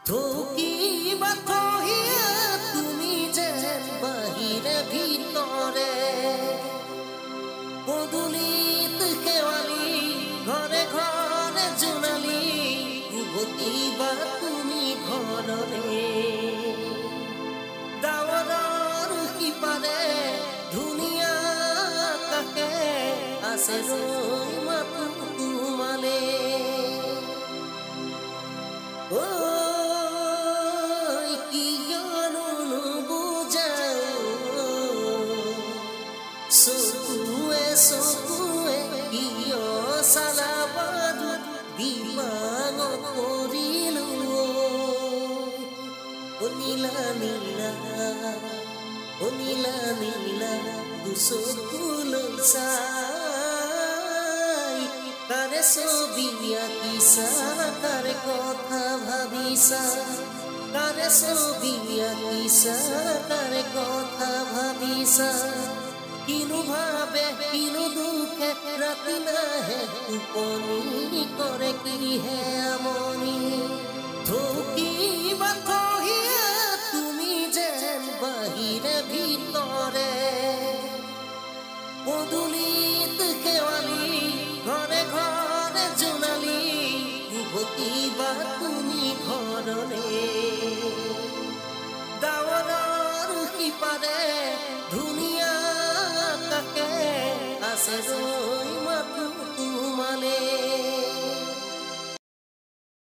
থকিবা থহিয়া তুমি যেন বাহিৰে ভিতৰে পদুলিত শেৱালি ঘৰে ঘৰে জোনালি উভতিবা তুমি ঘৰৰে ডাৱৰৰ সিপাৰে ধুনীয়া কাষে আছে ৰৈ মাথো তোমালে Sokue iyo salabadu bimango korilu Onila nila dusokulu sai Kare sobiya kisa kare kotha bhabisa Kare sobiya kisa kare kotha bhabisa Kinu bhabe kinu dukhe rati nahe uponi kore ki he amoni Thokiba thohiya tumi jen bahire bhitore Podulit শেৱালি ঘৰে ঘৰে জোনালি উভতিবা তুমি ঘৰৰে ডাৱৰৰ সিপাৰে ধুনীয়া আছে